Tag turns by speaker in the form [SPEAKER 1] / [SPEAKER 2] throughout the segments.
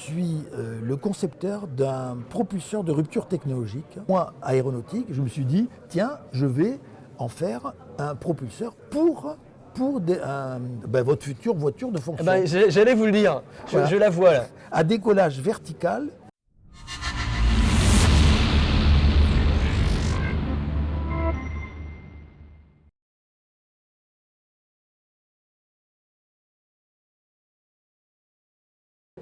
[SPEAKER 1] suis le concepteur d'un propulseur de rupture technologique. Moi, aéronautique, je me suis dit, tiens, je vais en faire un propulseur pour votre future voiture de fonction.
[SPEAKER 2] J'allais vous le dire,
[SPEAKER 1] Voilà.
[SPEAKER 2] je la vois là.
[SPEAKER 1] À décollage vertical.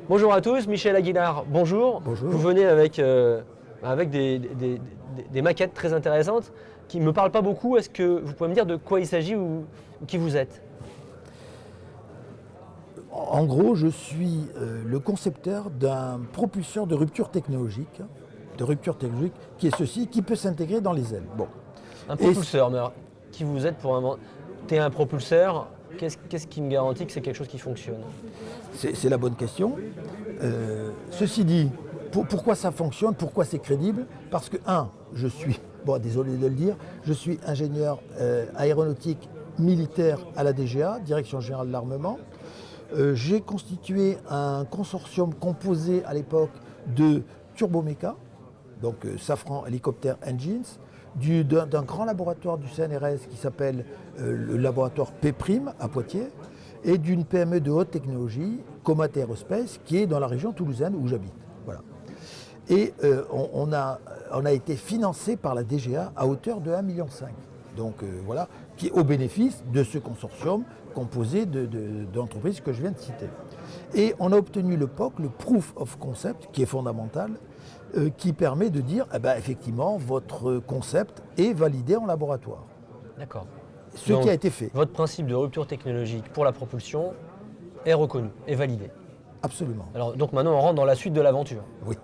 [SPEAKER 2] Bonjour à tous, Michel Aguilar, bonjour.
[SPEAKER 1] Bonjour.
[SPEAKER 2] Vous venez avec des maquettes très intéressantes qui ne me parlent pas beaucoup. Est-ce que vous pouvez me dire de quoi il s'agit ou qui vous êtes?
[SPEAKER 1] En gros, je suis le concepteur d'un propulseur de rupture technologique, qui est ceci, qui peut s'intégrer dans les ailes. Bon.
[SPEAKER 2] Un propulseur, mais alors, qui vous êtes pour inventer un propulseur? Qu'est-ce qui me garantit que c'est quelque chose qui fonctionne?
[SPEAKER 1] C'est la bonne question. Ceci dit, pourquoi ça fonctionne, pourquoi c'est crédible? Parce que, je suis, désolé de le dire, je suis ingénieur aéronautique militaire à la DGA, Direction Générale de l'Armement. J'ai constitué un consortium composé à l'époque de Turboméca, donc Safran Helicopter Engines, d'un grand laboratoire du CNRS qui s'appelle le laboratoire P' à Poitiers, et d'une PME de haute technologie, Comat Aerospace, qui est dans la région toulousaine où j'habite. Voilà. Et on a été financé par la DGA à hauteur de 1,5 million. Donc voilà, qui est au bénéfice de ce consortium composé d'entreprises que je viens de citer. Et on a obtenu le POC, le Proof of Concept, qui est fondamental, qui permet de dire, effectivement, votre concept est validé en laboratoire.
[SPEAKER 2] D'accord.
[SPEAKER 1] Ce qui a été fait.
[SPEAKER 2] Votre principe de rupture technologique pour la propulsion est reconnu, est validé.
[SPEAKER 1] Absolument.
[SPEAKER 2] Alors donc maintenant on rentre dans la suite de l'aventure.
[SPEAKER 1] Oui.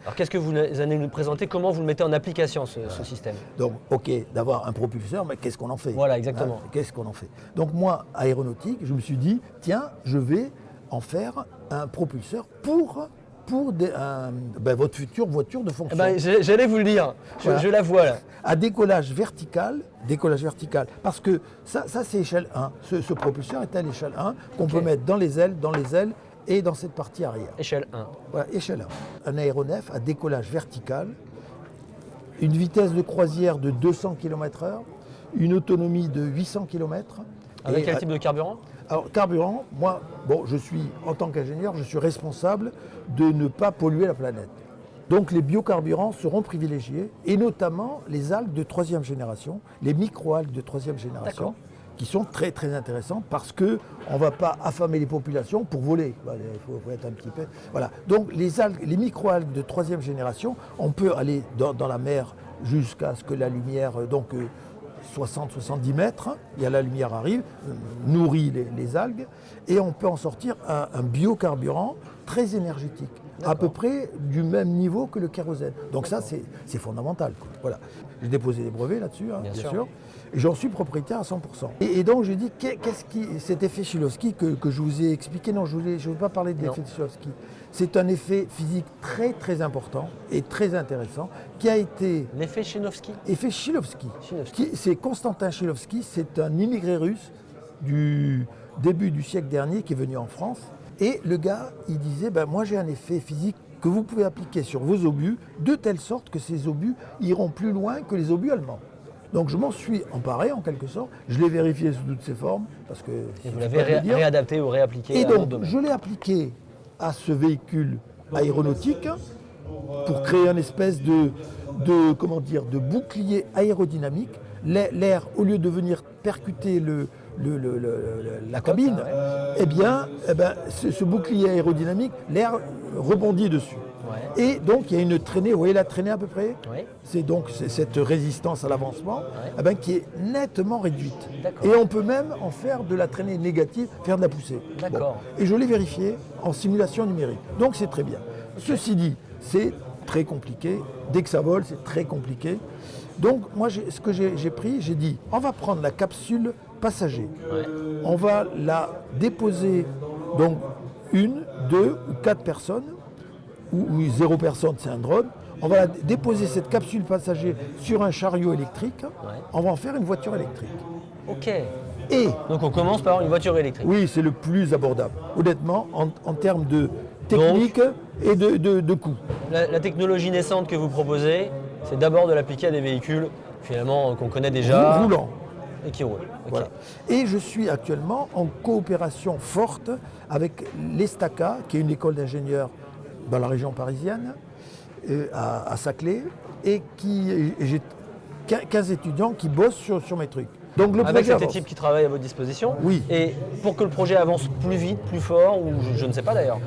[SPEAKER 2] Alors qu'est-ce que vous allez nous présenter? Comment vous le mettez en application ce système?
[SPEAKER 1] Donc, ok, d'avoir un propulseur, mais qu'est-ce qu'on en fait?
[SPEAKER 2] Voilà, exactement.
[SPEAKER 1] Qu'est-ce qu'on en fait? Donc moi, aéronautique, je me suis dit, tiens, je vais en faire un propulseur pour votre future voiture de fonction.
[SPEAKER 2] J'allais vous le dire,
[SPEAKER 1] Voilà.
[SPEAKER 2] je la vois là.
[SPEAKER 1] À décollage vertical, parce que ça c'est échelle 1. Ce propulseur est à l'échelle 1 qu'on peut mettre dans les ailes et dans cette partie arrière.
[SPEAKER 2] Échelle 1.
[SPEAKER 1] Voilà, échelle 1. Un aéronef à décollage vertical, une vitesse de croisière de 200 km/h, une autonomie de 800 km.
[SPEAKER 2] Avec quel type de carburant?
[SPEAKER 1] Alors, carburant, moi, en tant qu'ingénieur, je suis responsable de ne pas polluer la planète. Donc les biocarburants seront privilégiés, et notamment les algues de 3e génération, les micro-algues de 3e génération, qui sont très très intéressantes parce qu'on ne va pas affamer les populations pour voler. Il faut être un petit peu. Voilà. Donc les micro-algues de 3e génération, on peut aller dans la mer jusqu'à ce que la lumière, 60-70 mètres, la lumière arrive, nourrit les algues, et on peut en sortir un biocarburant très énergétique, à peu près du même niveau que le kérosène. Donc ça, c'est fondamental, quoi. Voilà. J'ai déposé des brevets là-dessus, bien sûr, et j'en suis propriétaire à 100%. Et donc j'ai dit, cet effet Shklovsky que je vous ai expliqué, non, je ne veux pas parler de l'effet Shklovsky. C'est un effet physique très très important et très intéressant qui a été...
[SPEAKER 2] L'effet Shklovsky?
[SPEAKER 1] Effet Shklovsky. C'est Konstantin Shklovsky, c'est un immigré russe du début du siècle dernier qui est venu en France. Et le gars, il disait, moi j'ai un effet physique que vous pouvez appliquer sur vos obus, de telle sorte que ces obus iront plus loin que les obus allemands. Donc je m'en suis emparé en quelque sorte, je l'ai vérifié sous toutes ses formes, parce que...
[SPEAKER 2] Et vous l'avez réadapté ou réappliqué?
[SPEAKER 1] Et donc je l'ai appliqué à ce véhicule aéronautique pour créer une espèce de bouclier aérodynamique. L'air, au lieu de venir percuter la cabine, ce bouclier aérodynamique, l'air rebondit dessus.
[SPEAKER 2] Ouais.
[SPEAKER 1] Et donc il y a une traînée, vous voyez la traînée à peu près?
[SPEAKER 2] Oui.
[SPEAKER 1] C'est donc cette résistance à l'avancement qui est nettement réduite.
[SPEAKER 2] D'accord.
[SPEAKER 1] Et on peut même en faire de la traînée négative, faire de la poussée.
[SPEAKER 2] D'accord.
[SPEAKER 1] Et je l'ai vérifié en simulation numérique. Donc c'est très bien. Ceci dit, c'est très compliqué. Dès que ça vole, c'est très compliqué. Donc moi, ce que j'ai dit, on va prendre la capsule passager.
[SPEAKER 2] Ouais.
[SPEAKER 1] On va la déposer, donc 1, 2 ou 4 personnes, ou 0 personne, c'est un drone. On va déposer cette capsule passager sur un chariot électrique.
[SPEAKER 2] Ouais.
[SPEAKER 1] On va en faire une voiture électrique.
[SPEAKER 2] Ok.
[SPEAKER 1] Et
[SPEAKER 2] donc on commence par une voiture électrique.
[SPEAKER 1] oui, c'est le plus abordable. Honnêtement, en termes de technique, et de coût.
[SPEAKER 2] La technologie naissante que vous proposez, c'est d'abord de l'appliquer à des véhicules finalement qu'on connaît déjà
[SPEAKER 1] Roulant.
[SPEAKER 2] et qui roulent. Ok.
[SPEAKER 1] Voilà. Et je suis actuellement en coopération forte avec l'ESTACA, qui est une école d'ingénieurs dans la région parisienne, à Saclay, et j'ai 15 étudiants qui bossent sur mes trucs. Donc le
[SPEAKER 2] Avec
[SPEAKER 1] projet
[SPEAKER 2] cette
[SPEAKER 1] avance.
[SPEAKER 2] équipe qui travaille à votre disposition.
[SPEAKER 1] Oui.
[SPEAKER 2] Et pour que le projet avance plus vite, plus fort, ou je ne sais pas d'ailleurs,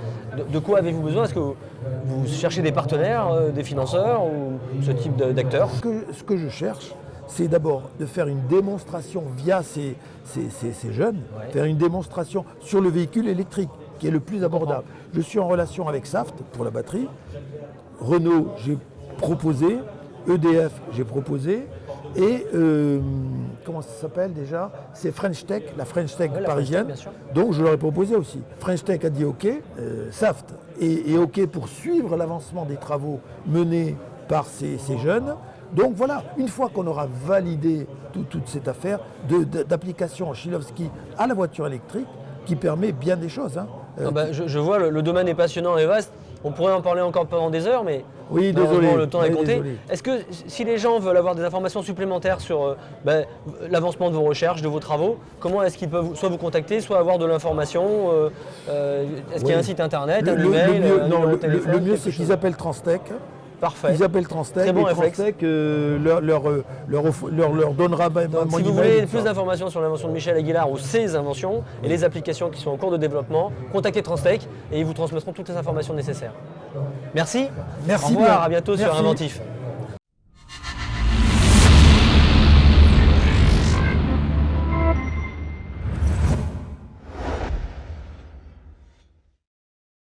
[SPEAKER 2] de quoi avez-vous besoin? Est-ce que vous cherchez des partenaires, des financeurs ou ce type d'acteurs?
[SPEAKER 1] Ce que je cherche, c'est d'abord de faire une démonstration via ces jeunes, faire une démonstration sur le véhicule électrique, qui est le plus abordable. Je suis en relation avec Saft pour la batterie, Renault j'ai proposé, EDF j'ai proposé, et comment ça s'appelle déjà? C'est French Tech, la French Tech
[SPEAKER 2] Ouais, la
[SPEAKER 1] parisienne,
[SPEAKER 2] French Tech, bien sûr.
[SPEAKER 1] donc je leur ai proposé aussi. French Tech a dit OK, Saft est OK pour suivre l'avancement des travaux menés par ces jeunes. Donc voilà, une fois qu'on aura validé toute cette affaire d'application Shilowski à la voiture électrique, qui permet bien des choses. Hein.
[SPEAKER 2] Je vois, le domaine est passionnant et vaste. On pourrait en parler encore pendant des heures, mais
[SPEAKER 1] Oui,
[SPEAKER 2] malheureusement,
[SPEAKER 1] désolé.
[SPEAKER 2] le temps est
[SPEAKER 1] Oui,
[SPEAKER 2] compté.
[SPEAKER 1] désolé.
[SPEAKER 2] Est-ce que si les gens veulent avoir des informations supplémentaires sur l'avancement de vos recherches, de vos travaux, comment est-ce qu'ils peuvent soit vous contacter, soit avoir de l'information Est-ce qu'il y a un site internet, un email, un numéro de téléphone,
[SPEAKER 1] le mieux,
[SPEAKER 2] quelque
[SPEAKER 1] c'est
[SPEAKER 2] chose?
[SPEAKER 1] qu'ils appellent Transtech.
[SPEAKER 2] Parfait.
[SPEAKER 1] Ils appellent Transtech.
[SPEAKER 2] Très bon
[SPEAKER 1] et
[SPEAKER 2] réflexe.
[SPEAKER 1] Transtech leur donnera
[SPEAKER 2] Donc,
[SPEAKER 1] mon
[SPEAKER 2] si vous
[SPEAKER 1] email,
[SPEAKER 2] voulez
[SPEAKER 1] tout
[SPEAKER 2] plus
[SPEAKER 1] ça.
[SPEAKER 2] d'informations sur l'invention de Michel Aguilar ou ses inventions et les applications qui sont en cours de développement, contactez Transtech et ils vous transmettront toutes les informations nécessaires. Merci.
[SPEAKER 1] Merci
[SPEAKER 2] Au revoir,
[SPEAKER 1] bien.
[SPEAKER 2] à bientôt sur
[SPEAKER 1] Merci.
[SPEAKER 2] Inventif.